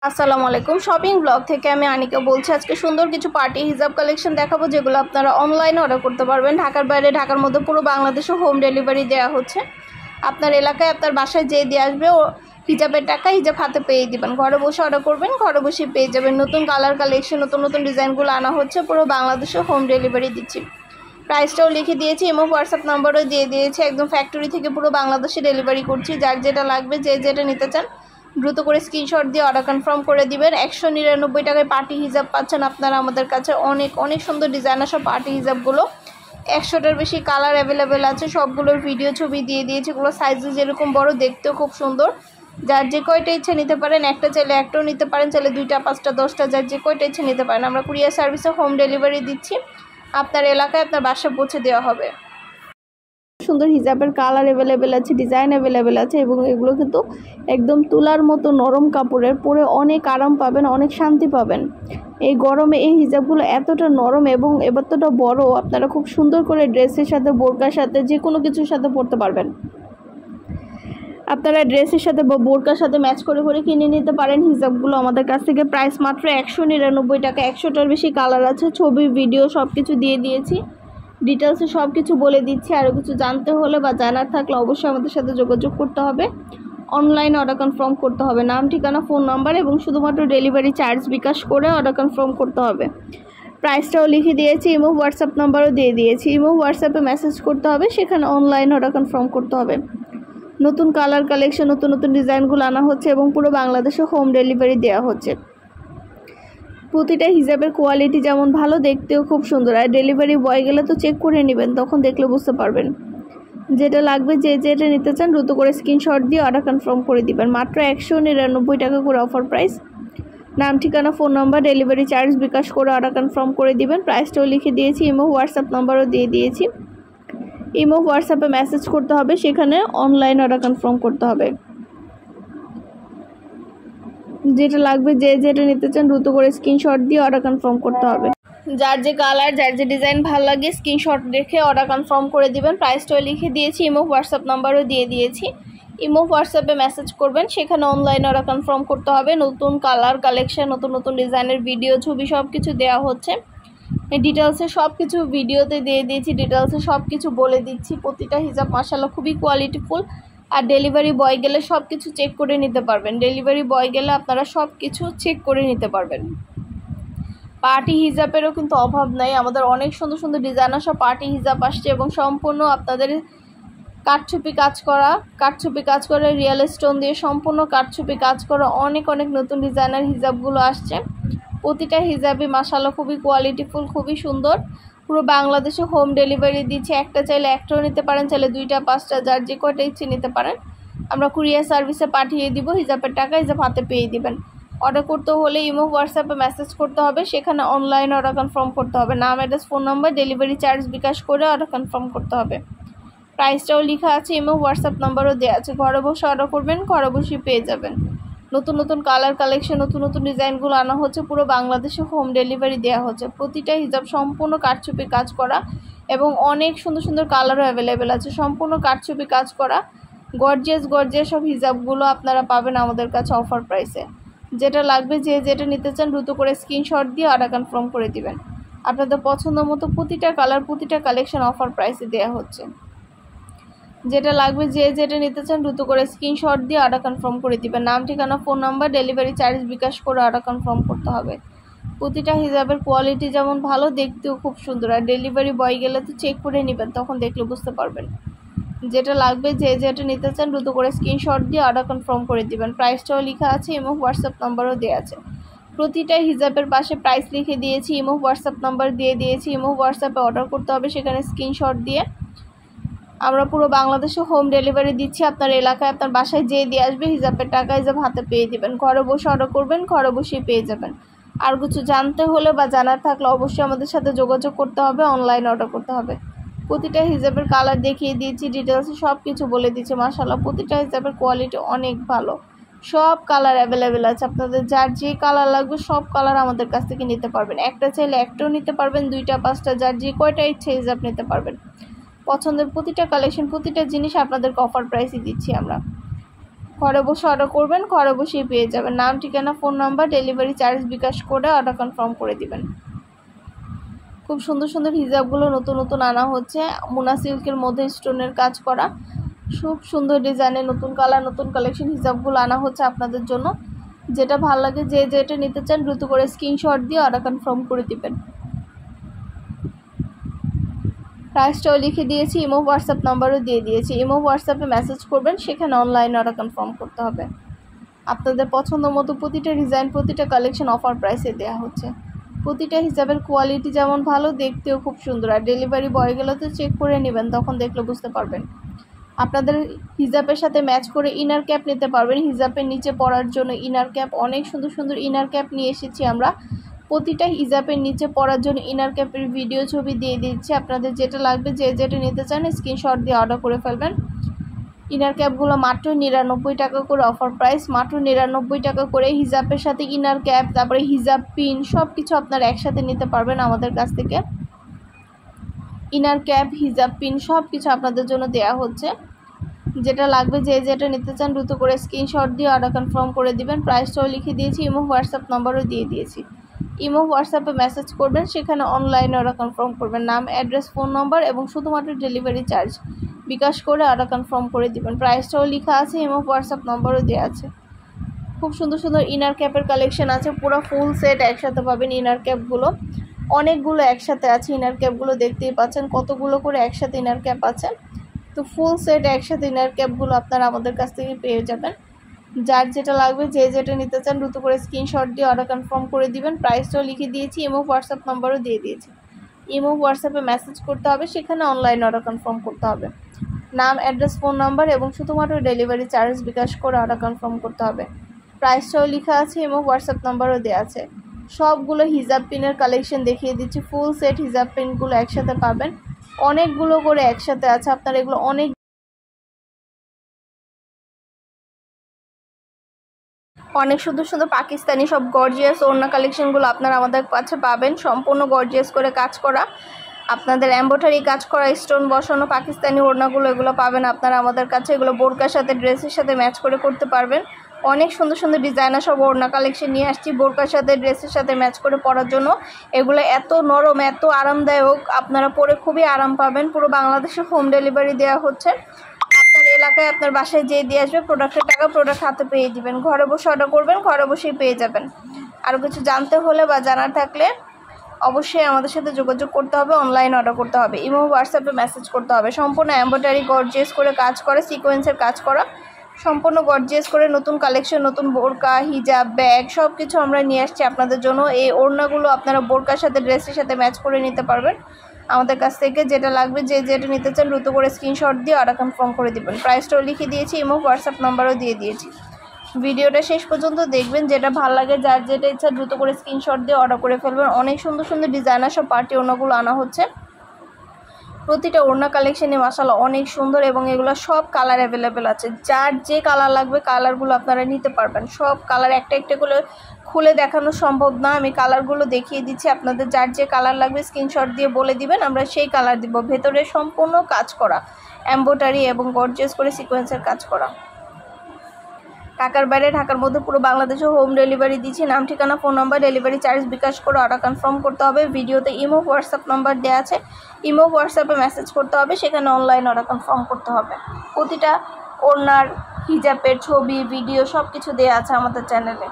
আসসালামু আলাইকুম shopping blog থেকে আমি আনিকা বলছি। আজকে সুন্দর কিছু পার্টি হিজাব কালেকশন দেখাবো, যেগুলো আপনারা অনলাইনে অর্ডার করতে পারবেন। ঢাকার বাইরে, ঢাকার মধ্যে পুরো বাংলাদেশে হোম ডেলিভারি দেওয়া হচ্ছে। আপনার এলাকায় আপনার বাসায় যে দিয়ে আসবে ও হিজাবের টাকা হিজাব হাতে পেয়ে দিবেন। ঘরে বসে অর্ডার করবেন, ঘরে বসে পেয়ে যাবেন। নতুন কালার কালেকশন, নতুন নতুন ডিজাইনগুলো আনা হচ্ছে। পুরো বাংলাদেশে হোম ডেলিভারি দিচ্ছি। প্রাইসটাও লিখে দিয়েছি, এবং হোয়াটসঅ্যাপ নাম্বারও দিয়ে দিয়েছি। একদম ফ্যাক্টরি থেকে পুরো বাংলাদেশে ডেলিভারি করছি। যার যেটা লাগবে, যে যেটা নিতে চান দ্রুত করে স্ক্রিনশট দিয়ে অর্ডার কনফার্ম করে দিবেন। 199 টাকায় পার্টি হিজাব পাচ্ছেন আপনারা আমাদের কাছে। অনেক অনেক সুন্দর ডিজাইন আসা পার্টি হিজাবগুলো 100টার বেশি কালার অ্যাভেলেবেল আছে। সবগুলোর ভিডিও ছবি দিয়ে দিয়েছি। এগুলো সাইজে যেরকম বড়, দেখতেও খুব সুন্দর। যার যে কয়টা ইচ্ছে নিতে পারেন, একটা চাইলে একটাও নিতে পারেন, চাইলে 2টা 5টা 10টা, যার যে কয়টা ইচ্ছে নিতে পারেন। আমরা কুরিয়ার সার্ভিসে হোম ডেলিভারি দিচ্ছি। আপনার এলাকায় আপনার বাসায় পৌঁছে দেওয়া হবে। সুন্দর হিজাবের কালার অ্যাভেলেবেল আছে, ডিজাইন অ্যাভেলেবেল আছে, এবং এগুলো কিন্তু একদম তুলার মতো নরম কাপড়ের, পরে অনেক আরাম পাবেন, অনেক শান্তি পাবেন। এই গরমে এই হিজাবগুলো এতটা নরম এবং এতটা বড়, আপনারা খুব সুন্দর করে ড্রেসের সাথে, বোরকার সাথে, যে কোনো কিছুর সাথে পরতে পারবেন। আপনারা ড্রেসের সাথে বা বোরকার সাথে ম্যাচ করে করে কিনে নিতে পারেন হিজাবগুলো আমাদের কাছ থেকে। প্রাইস মাত্র 199 টাকা। 100টার বেশি কালার আছে, ছবি ভিডিও সব কিছু দিয়ে দিয়েছি। ডিটেলসে সব কিছু বলে দিচ্ছি। আরও কিছু জানতে হলে বা জানার থাকলে অবশ্যই আমাদের সাথে যোগাযোগ করতে হবে। অনলাইনে অর্ডার কনফার্ম করতে হবে। নাম, ঠিকানা, ফোন নাম্বার এবং শুধুমাত্র ডেলিভারি চার্জ বিকাশ করে অর্ডার কনফার্ম করতে হবে। প্রাইসটাও লিখে দিয়েছি, ইমো হোয়াটসঅ্যাপ নাম্বারও দিয়ে দিয়েছি। ইমো হোয়াটসঅ্যাপে মেসেজ করতে হবে, সেখানে অনলাইনে অর্ডার কনফার্ম করতে হবে। নতুন কালার কালেকশন, নতুন নতুন ডিজাইনগুলো আনা হচ্ছে এবং পুরো বাংলাদেশে হোম ডেলিভারি দেওয়া হচ্ছে। প্রতিটা হিজাবের কোয়ালিটি যেমন ভালো, দেখতেও খুব সুন্দর। আর ডেলিভারি বয় গেলে তো চেক করে নেবেন, তখন দেখলে বুঝতে পারবেন। যেটা লাগবে, যে যেটা নিতে চান দ্রুত করে স্ক্রিনশট দিয়ে অর্ডার কনফার্ম করে দিবেন। মাত্র 199 টাকা করে অফার প্রাইস। নাম, ঠিকানা, phone number, delivery charge bKash করে অর্ডার কনফার্ম করে দিবেন। প্রাইসটাও লিখে দিয়েছি, ইমো হোয়াটসঅ্যাপ নাম্বারও দিয়ে দিয়েছি। ইমো হোয়াটসঅ্যাপে মেসেজ করতে হবে, সেখানে অনলাইন অর্ডার কনফার্ম করতে হবে। যেটা লাগবে, যে যেটা নিতে চান দ্রুত করে স্ক্রিনশট দিয়ে অর্ডার কনফার্ম করতে হবে। যার যে কালার, যার যে ডিজাইন ভালো লাগে স্ক্রিনশট রেখে অর্ডার কনফার্ম করে দিবেন। প্রাইসটাও লিখে দিয়েছি, ইমো হোয়াটসঅ্যাপ নাম্বারও দিয়ে দিয়েছি। ইমো হোয়াটসঅ্যাপে মেসেজ করবেন, সেখানে অনলাইনে অর্ডার কনফার্ম করতে হবে। নতুন কালার কালেকশন, নতুন নতুন ডিজাইনের ভিডিও ছবি সব কিছু দেওয়া হচ্ছে। ডিটেলসে সব কিছু ভিডিওতে দিয়ে দিয়েছি, ডিটেলসে সব কিছু বলে দিচ্ছি। প্রতিটা হিজাব মাশাআল্লাহ খুবই কোয়ালিটিফুল। আর ডেলিভারি বয় গেলে সব কিছু চেক করে নিতে পারবেন। ডেলিভারি বয় গেলে আপনারা সব কিছু চেক করে নিতে পারবেন। পার্টি হিজাবেরও কিন্তু অভাব নাই। আমাদের অনেক সুন্দর সুন্দর ডিজাইন আসা পার্টি হিজাব আসছে, এবং সম্পূর্ণ আপনাদের কারচুপি কাজ করা রিয়েল স্টোন দিয়ে সম্পূর্ণ কারচুপি কাজ করা অনেক অনেক নতুন ডিজাইনার হিজাবগুলো আসছে। প্রতিটা হিজাবই মাশাআল্লাহ খুবই কোয়ালিটিফুল, খুবই সুন্দর। পুরো বাংলাদেশে হোম ডেলিভারি দিচ্ছে। একটা চাইলে একটাও নিতে পারেন, চাইলে 2টা 5টা, যার যে কয়টা ইচ্ছে নিতে পারেন। আমরা কুরিয়ার সার্ভিসে পাঠিয়ে দিব। হিজাবের টাকা হিজাব হাতে পেয়ে দিবেন। অর্ডার করতে হলে ইমো হোয়াটসঅ্যাপে মেসেজ করতে হবে, সেখানে অনলাইনে অর্ডার কনফার্ম করতে হবে। নাম, address, phone number, delivery charge bKash করে অর্ডার কনফার্ম করতে হবে। প্রাইসটাও লেখা আছে, ইমো হোয়াটসঅ্যাপ নাম্বারও দেওয়া আছে। ঘরে বসে অর্ডার করবেন, ঘরে বসে পেয়ে যাবেন। নতুন নতুন কালার কালেকশন, নতুন নতুন ডিজাইনগুলো আনা হচ্ছে। পুরো বাংলাদেশে হোম ডেলিভারি দেওয়া হচ্ছে। প্রতিটা হিজাব সম্পূর্ণ কারচুপি কাজ করা, এবং অনেক সুন্দর সুন্দর কালারও অ্যাভেলেবেল আছে। সম্পূর্ণ কারচুপি কাজ করা গর্জিয়াস গর্জিয়াস সব হিজাবগুলো আপনারা পাবেন আমাদের কাছে অফার প্রাইসে। যেটা লাগবে, যে যেটা নিতে চান দ্রুত করে স্ক্রিনশট দিয়ে অর্ডার কনফার্ম করে দিবেন। আপনাদের পছন্দ মতো প্রতিটা কালার, প্রতিটা কালেকশন অফার প্রাইসে দেওয়া হচ্ছে। যেটা লাগবে, যে যেটা নিতে চান দ্রুত করে স্ক্রিনশট দিয়ে অর্ডার কনফার্ম করে দিবেন। নাম, ঠিকানা, phone number, delivery charge bKash করে অর্ডার কনফার্ম করতে হবে। প্রতিটা হিজাবের কোয়ালিটি যেমন ভালো, দেখতেও খুব সুন্দর। আর ডেলিভারি বয় গেলে তো চেক করে নেবেন, তখন দেখলে বুঝতে পারবেন। যেটা লাগবে, যে যেটা নিতে চান দ্রুত করে স্ক্রিনশট দিয়ে অর্ডার কনফার্ম করে দিবেন। প্রাইসটাও লেখা আছে, এবং হোয়াটসঅ্যাপ নাম্বারও দেওয়া আছে। প্রতিটা হিজাবের পাশে প্রাইস লিখে দিয়েছি, ইমো হোয়াটসঅ্যাপ নাম্বার দিয়ে দিয়েছি। ইমো হোয়াটসঅ্যাপে অর্ডার করতে হবে, সেখানে স্ক্রিনশট দিয়ে। আমরা পুরো বাংলাদেশে হোম ডেলিভারি দিচ্ছি। আপনার এলাকায় আপনার বাসায় যে দিয়ে আসবে, হিজাবের টাকা হিজাব হাতে পেয়ে দিবেন। ঘরে বসে অর্ডার করবেন, ঘরে বসেই পেয়ে যাবেন। আর কিছু জানতে হলে বা জানার থাকলে অবশ্যই আমাদের সাথে যোগাযোগ করতে হবে, অনলাইন অর্ডার করতে হবে। প্রতিটা হিজাবের কালার দেখিয়ে দিয়েছি, ডিটেলসে সব কিছু বলে দিচ্ছি। মাশাআল্লাহ প্রতিটা হিজাবের কোয়ালিটি অনেক ভালো। সব কালার অ্যাভেলেবেল আছে। আপনাদের যার যে কালার লাগবে সব কালার আমাদের কাছ থেকে নিতে পারবেন। একটা চাইলে একটাও নিতে পারবেন, 2টা 5টা, যার যে কয়টা ইচ্ছে হিজাব নিতে পারবেন। পছন্দের প্রতিটা কালেকশন, প্রতিটা জিনিস আপনাদেরকে অফার প্রাইসে দিচ্ছি আমরা। ঘরে বসে অর্ডার করবেন, ঘরে বসেই পেয়ে যাবেন। নাম, ঠিকানা, phone number, delivery charge bKash করে অর্ডার কনফার্ম করে দিবেন। খুব সুন্দর সুন্দর হিজাবগুলো নতুন নতুন আনা হচ্ছে। মুনা সিল্কের মধ্যে স্টোনের কাজ করা খুব সুন্দর ডিজাইনের নতুন কালার নতুন কালেকশন হিজাবগুলো আনা হচ্ছে আপনাদের জন্য। যেটা ভালো লাগে, যে যেটা নিতে চান দ্রুত করে স্ক্রিনশট দিয়ে অর্ডার কনফার্ম করে দিবেন। প্রাইসটাও লিখে দিয়েছি, ইমো হোয়াটসঅ্যাপ নাম্বারও দিয়ে দিয়েছি। ইমো হোয়াটসঅ্যাপে মেসেজ করবেন, সেখানে অনলাইনে অর্ডার কনফার্ম করতে হবে। আপনাদের পছন্দ মতো প্রতিটা ডিজাইন প্রতিটা কালেকশন অফার প্রাইসে দেওয়া হচ্ছে। প্রতিটা হিসাবের কোয়ালিটি যেমন ভালো, দেখতেও খুব সুন্দর। আর ডেলিভারি বয় গেলে তো চেক করে নেবেন, তখন দেখলে বুঝতে পারবেন। আপনাদের হিজাবের সাথে ম্যাচ করে ইনার ক্যাপ নিতে পারবেন। হিজাবের নিচে পরার জন্য ইনার ক্যাপ, অনেক সুন্দর সুন্দর ইনার ক্যাপ নিয়ে এসেছি আমরা। প্রতিটা হিজাবের নিচে পরার জন্য ইনার ক্যাপের ভিডিও ছবি দিয়ে দিচ্ছি। আপনাদের যেটা লাগবে, যে যেটা নিতে চান স্ক্রিনশট দিয়ে অর্ডার করে ফেলবেন। ইনার ক্যাপগুলো মাত্র 99 টাকা করে অফার প্রাইস, মাত্র 99 টাকা করে। হিজাবের সাথে ইনার ক্যাপ, তারপরে হিজাব পিন সব কিছু আপনারা একসাথে নিতে পারবেন আমাদের কাছ থেকে। ইনার ক্যাপ, হিজাব পিন সব কিছু আপনাদের জন্য দেয়া হচ্ছে। যেটা লাগবে, যে যেটা নিতে চান দ্রুত করে স্ক্রিনশট দিয়ে অর্ডার কনফার্ম করে দিবেন। প্রাইসটাও লিখে দিয়েছি, ইমো হোয়াটসঅ্যাপ নাম্বারও দিয়ে দিয়েছি। ইমো হোয়াটসঅ্যাপে মেসেজ করবেন, সেখানে অনলাইনে অর্ডার কনফার্ম করবেন। নাম, অ্যাড্রেস, ফোন নম্বর এবং শুধুমাত্র ডেলিভারি চার্জ বিকাশ করে অর্ডার কনফার্ম করে দিবেন। প্রাইসটাও লেখা আছে, ইমো হোয়াটসঅ্যাপ নম্বরও দেওয়া আছে। খুব সুন্দর সুন্দর ইনার ক্যাপের কালেকশন আছে, পুরো ফুল সেট একসাথে পাবেন। ইনার ক্যাপগুলো অনেকগুলো একসাথে আছে। ইনার ক্যাপগুলো দেখতেই পাচ্ছেন কতগুলো করে একসাথে ইনার ক্যাপ আছে। তো ফুল সেট একসাথে ইনার ক্যাপগুলো আপনারা আমাদের কাছ থেকে পেয়ে যাবেন। যার যেটা লাগবে, যে যেটা নিতে চান দ্রুত করে স্ক্রিনশট দিয়ে অর্ডার কনফার্ম করে দিবেন। প্রাইসটাও লিখে দিয়েছি, ইমো হোয়াটসঅ্যাপ নাম্বারও দিয়ে দিয়েছি। ইমো হোয়াটসঅ্যাপে মেসেজ করতে হবে, সেখানে অনলাইন অর্ডার কনফার্ম করতে হবে। নাম, অ্যাড্রেস, ফোন নাম্বার এবং শুধুমাত্র ডেলিভারি চার্জ বিকাশ করে অর্ডার কনফার্ম করতে হবে। প্রাইসটাও লেখা আছে, ইমো হোয়াটসঅ্যাপ নাম্বারও দেওয়া আছে। সবগুলো হিজাব পিনের কালেকশন দেখিয়ে দিচ্ছি। ফুল সেট হিজাব পিনগুলো একসাথে পাবেন, অনেকগুলো করে একসাথে আছে। আপনারা এগুলো অনেক সুন্দর সুন্দর পাকিস্তানি সব গর্জিয়াস ওড়না কালেকশনগুলো আপনারা আমাদের কাছে পাবেন। সম্পূর্ণ গর্জিয়াস করে কাজ করা, আপনাদের এমব্রয়ডারি কাজ করা, স্টোন বসানো পাকিস্তানি ওড়নাগুলো এগুলো পাবেন আপনারা আমাদের কাছে। এগুলো বোরকার সাথে ড্রেসের সাথে ম্যাচ করে করতে পারবেন। অনেক সুন্দর সুন্দর ডিজাইনার সব ওড়না কালেকশন নিয়ে আসছি বোরকার সাথে ড্রেসের সাথে ম্যাচ করে পরার জন্য। এগুলো এত নরম, এত আরামদায়ক, আপনারা পরে খুবই আরাম পাবেন। পুরো বাংলাদেশে হোম ডেলিভারি দেওয়া হচ্ছে। আপনার এলাকায় আপনার বাসায় যেয়ে দিয়ে আসবে, প্রোডাক্টের টাকা প্রোডাক্ট হাতে পেয়ে দিবেন। ঘরে বসে অর্ডার করবেন, ঘরে বসেই পেয়ে যাবেন। আরও কিছু জানতে হলে বা জানার থাকলে অবশ্যই আমাদের সাথে যোগাযোগ করতে হবে, অনলাইন অর্ডার করতে হবে, ইমো হোয়াটসঅ্যাপে মেসেজ করতে হবে। সম্পূর্ণ এমব্রয়ডারি গর্জিয়াস করে কাজ করে, সিকোয়েন্সের কাজ করা, সম্পূর্ণ গর্জিয়াস করে নতুন কালেকশন, নতুন বোরকা, হিজাব, ব্যাগ সব কিছু আমরা নিয়ে আসছি আপনাদের জন্য। এই ওড়নাগুলো আপনারা বোরকার সাথে ড্রেসের সাথে ম্যাচ করে নিতে পারবেন আমাদের কাছ থেকে। যেটা লাগবে, যে যেটা নিতে চান দ্রুত করে স্ক্রিনশট দিয়ে অর্ডার কনফার্ম করে দিবেন। প্রাইসটাও লিখে দিয়েছি, ইমো হোয়াটসঅ্যাপ নাম্বারও দিয়ে দিয়েছি। ভিডিওটা শেষ পর্যন্ত দেখবেন, যেটা ভালো লাগে, যার যেটা ইচ্ছা দ্রুত করে স্ক্রিনশট দিয়ে অর্ডার করে ফেলবেন। অনেক সুন্দর সুন্দর ডিজাইনার সব পার্টি ওড়নাগুলো আনা হচ্ছে। প্রতিটা ওড়না কালেকশনে মাশাআল্লাহ অনেক সুন্দর এবং এগুলো সব কালার অ্যাভেলেবেল আছে। যার যে কালার লাগবে কালারগুলো আপনারা নিতে পারবেন। সব কালার একটা একটা করে খুলে দেখানো সম্ভব না, আমি কালারগুলো দেখিয়ে দিচ্ছি আপনাদের। যার যে কালার লাগবে স্ক্রিনশট দিয়ে বলে দিবেন, আমরা সেই কালার দিব। ভেতরে সম্পূর্ণ কাজ করা এমব্রয়ডারি এবং গর্জিয়াস করে সিকোয়েন্সের কাজ করা। ঢাকার বাইরে, ঢাকার মধ্যে পুরো বাংলাদেশে হোম ডেলিভারি দিচ্ছি। নাম, ঠিকানা, phone number, delivery charge bKash করে অর্ডার কনফার্ম করতে হবে। ভিডিওতে ইমো হোয়াটসঅ্যাপ নাম্বার দেওয়া আছে, ইমো হোয়াটসঅ্যাপে মেসেজ করতে হবে, সেখানে অনলাইন অর্ডার কনফার্ম করতে হবে। প্রতিটা ওড়নার হিজাবের ছবি, ভিডিও সব কিছু দেওয়া আছে আমাদের চ্যানেলে।